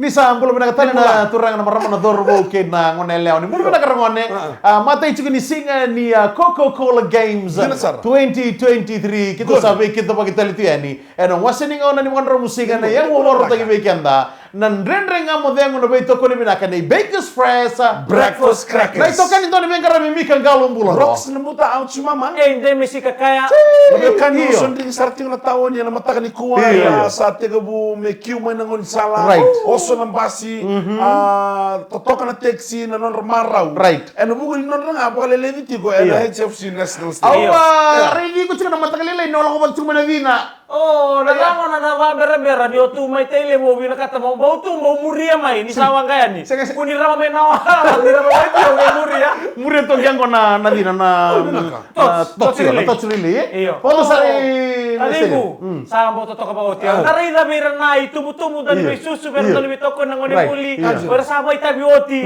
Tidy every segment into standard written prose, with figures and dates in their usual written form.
Nisa belum nak tali na turang na marama na dorbo ke na ngone leo ni belum nak ngone mata itu ni singa ni Coca-Cola Games 2023 kita sabe kita bagi tali tu yani eno wasini ngona ni ngondro musika na yang umur tagi weekenda nan rendre ngamo dengo no beito ko ni binaka ni Baker's Fresh breakfast crackers na ito kan ito ni mengkara mimika galong bulo rocks na muta out si mama ende mesika kaya kan ni sonding sarting na tawon ya na mata kan kuwa ya sa tegabu me kiu man ngon sala oso na basi totoka na taxi na non marau eno bugul non nga pa lele dito ko eno HFC National Stadium regi ko chika na mata kalele no ko bag chuma na vina nagamo na nawa bera ni otu mai tele mo bina kata mau bau tu mau muria mai ni sawang kaya ni kuni rama mai nawa ni rama mai tu muria to yang kona na dina na touch really foto sari alibu sambo to ka bau tiang tarai da bera na itu butumu dan susu bera to toko na ngone puli bera sama itabi oti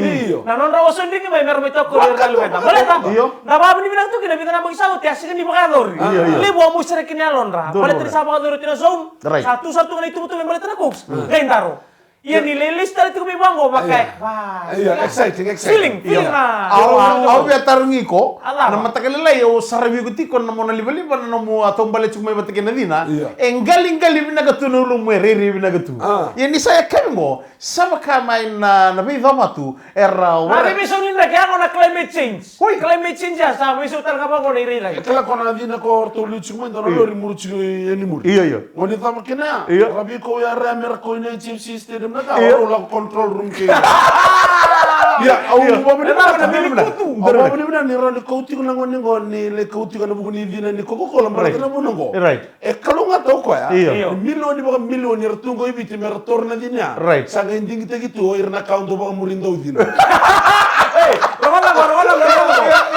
na non rawo sondi ni mai mer mai toko bera kalu eta boleh ta na ba ni bilang tu kina bina mau isaut ya sik ni bakador libu amu sere kini alonra boleh tadi sama kador tina zone satu kan itu betul boleh tena box gentaro iya nilai list tadi kami bango pakai wah exciting feeling na au biar tarungi ko na matakalila yo sarabi ko tikon na mona libali ba na mo atong bale chumay batake na dina engaling bina gatuno lu mereri bina gatu ya ni saya kengo sama kamay na nabi dhamatu era wala mi so ni na kaya na climate change ya sa mi so talaga ba ko ni rai kala ko na dina ko ortolu chumay do lori muruchi ni muri iya ngoni tama kena rabi ko ya ramera ko ni chief system na orang control room ke ya au babni na ni ro ni kauti ko nangon ni le kauti ko na buku ni dina ni Coca-Cola mara na bunongo e kalunga to ko ya milioni baka milioni rtungo ibiti mer torna dina sanga indingi tegi to irna kaunto baka murindo dina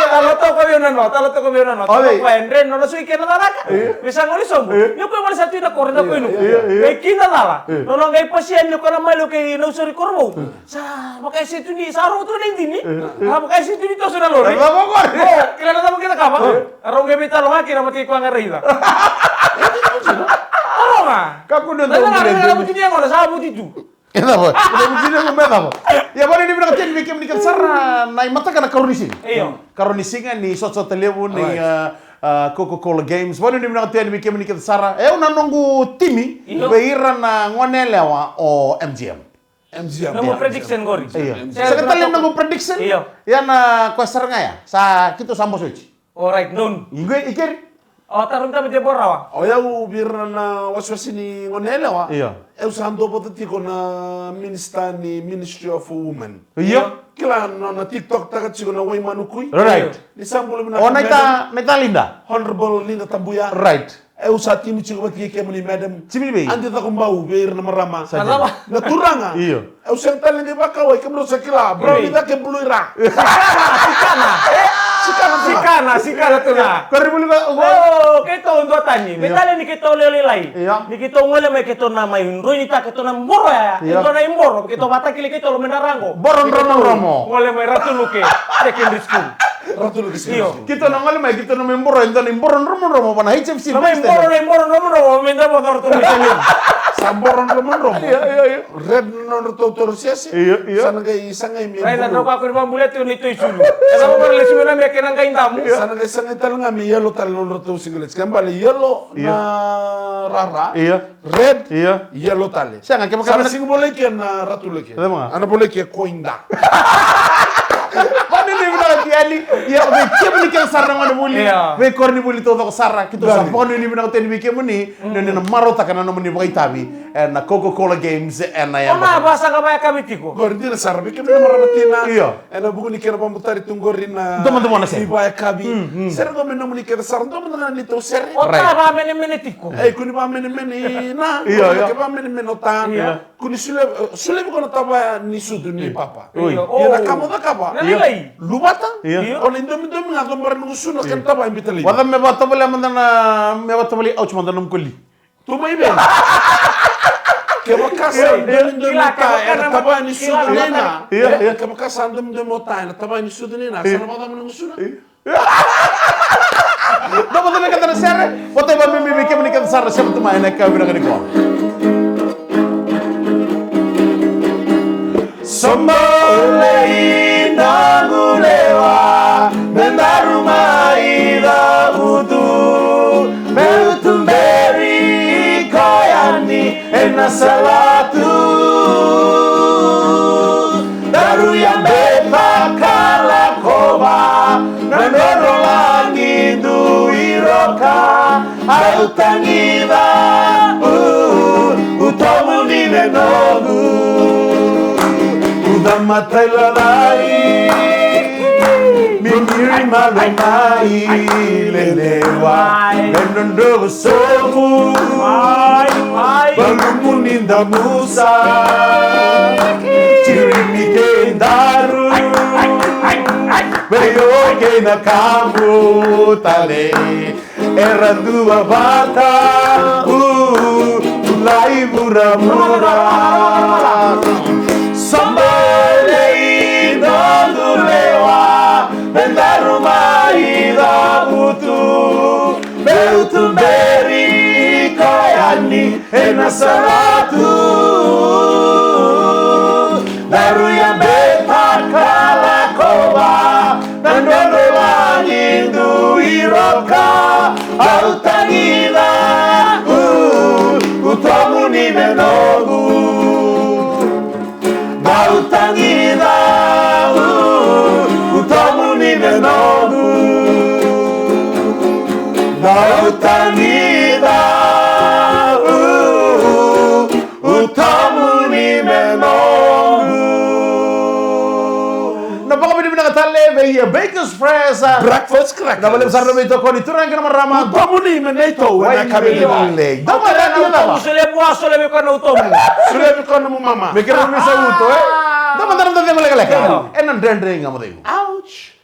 Talo to ko biyo no. Talo ko endre no sui kena dalaka. Bisa ngoli sombo. Yo ko wala satu na korda ko inu. E kina dala. No no ngai pasien no kana malu ke no sori korbo. Sa makai situ ni saro tu ning dini. Ha makai situ ni to sura lori. Kila na kita kapa. Arong ge bita lo ngaki na mati ko ngarida. Aronga. Kaku ndo ndo. Dala mutini ngona sa mutitu. Ena ba? Udah mo meta ba? Ya bari ni bina katin bikin ni kansara na mata kana karunisi. Karunisi nga ni sot televo ni Coca-Cola Games. Bari ni bina katin bikin ni kansara. Una nongu timi beira na ngone lewa o MGM. Nongu prediction gori. Sa katali nongu prediction. Ya na kwasar nga ya. Sa kito sambo switch. Alright, non. Ikeri. Tarun tabi de borawa. Ya birna na waswasini ngone lewa. Eu sando potati na Ministry of Women. Kila na TikTok taka chiko na way manukui. Right. Ni sambulo bina. Naita Linda. Honorable Linda Tambuya. Right. Eu sa timi chiko bati ke muni madam. Chimi be. Andi ta kumbau beir na marama. Na turanga. Eu sen talenge baka way kemro sakila. Bro ni ta ke bluira. Sikana tuna. Koribuli ba? Keto ndo tani. Betale ni keto lele lai. Ni keto ngole me keto na mai ndo ni ta keto na mboro ya. Keto na imboro, keto bata kile keto lo menarango. Boron romo. Ngole me ratu luke. Secondary school. Ratu luke. Kita na ngole me keto na memboro ndo ni mboro romo pana HFC. Na imboro romo me ndabo dorto ni tani. Samboron romo. Red non to siasi. Sangai mi. Rai na ko ko bambulet ni to isulu. Esa mo le sumena me kenan kain tamu. Sangai talanga mi yellow talon to singlet. Kambale yellow na rara. Red yellow tale. Sanga ke makana sing boleh ke na ratu leke. Ana boleh ke koinda. Pani ni bina tiani ya be kebni ke sarna ngone buli. Be korni buli to sarra kito sa poni ni bina teni be kemuni na marota kana no muni baitabi na Coca-Cola Games na ya. Ona basa ka ba kabitiko. Gordi na sarra be kemni marabatina. Ena buguni ke na pamutari tungorina. Teman-teman se. Iba kabi. Ser go mena muni ke sarra do mena ni to ser. Ota ba mene tiko. Kuni ba mene na. Ke ba mene otan. Kuni sule ko na taba ni sudu ni papa. Ya kamu da kaba. Lubata? On indomi nga gambar nung suno kan taba imbitali. Wala me bata bali ouch mandana mkuli. Tuma ibe. Ke makasa indomi ta taba ni sudu nena. Ke makasa indomi ta taba ni sudu nena. Sana bata nung suno. Dopo me katana serre, foto ba me ke mani kan sarra sem tuma ina ka bina ko. Sombolei nagulewa Bendarumai da butu Meutumberi koyani Ena salatu Daru yang bepakala koba Nanono langi duiroka Autangida Utomu ni nenogu Udamatay lalai Mimiri malamai Lelewa Menundogo somu Balumuninda musa Chirimike daru Beyoke na kamu tale Era dua bata Ulai mura-mura Sombolei nagulewa Bendarumai da butu Meutumberi koyani Ena salatu Daru yang bepakala koba Nandono langin duiroka Autangida Utomu ni menogu Autangida Utomu ni menogu Autangida Utomu ni menogu Napakabili pinakatale may Baker's Press. Breakfast crackers. Nabalim sa namin ito ko ni Turang Marama. Utomu ni meneto Why kabili leg? Dama na niya na ba? Sule puaso lebe ka na utomo. Sudah ko na mo mama. May kira sa uto eh. Dama na rin tayo malaka-laka. Eh, nandren-dren nga mo tayo. Ouch.